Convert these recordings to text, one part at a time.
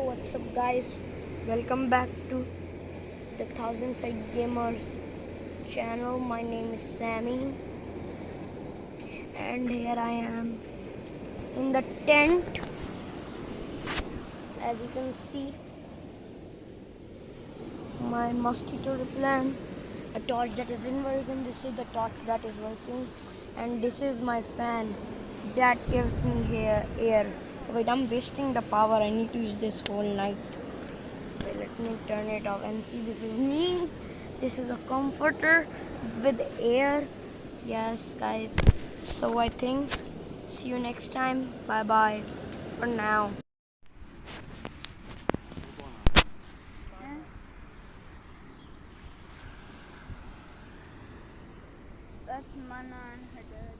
what's up guys? Welcome back to the Thousand Side Gamers channel. My name is Sammy and here I am in the tent. As you can see, my mosquito repellent, a torch that isn't working, this is the torch that is working, and this is my fan that gives me air. Wait, I'm wasting the power. I need to use this whole night. Wait, let me turn it off and see. This is me. This is a comforter with air. Yes, guys. So I think see you next time. Bye bye for now. That's Mana and her dad.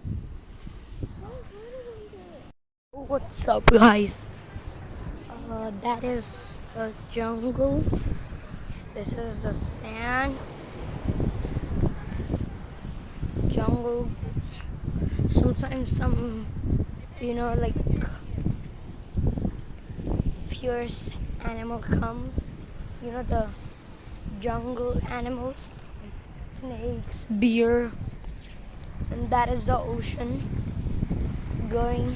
What's up, guys? That is the jungle. This is the sand. Jungle. Sometimes some, like fierce animal comes. The jungle animals, snakes, bear, and that is the ocean going.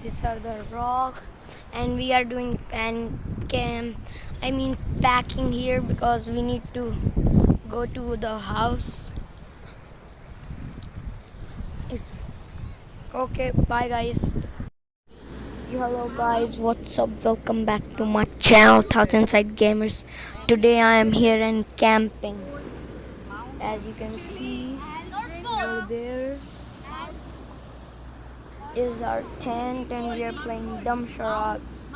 These are the rocks, and we are doing packing here because we need to go to the house. Okay, bye guys. Hello guys, what's up? Welcome back to my channel Thousand Side Gamers. Today I am here and camping. As you can see, over there is our tent and we are playing dumb charades.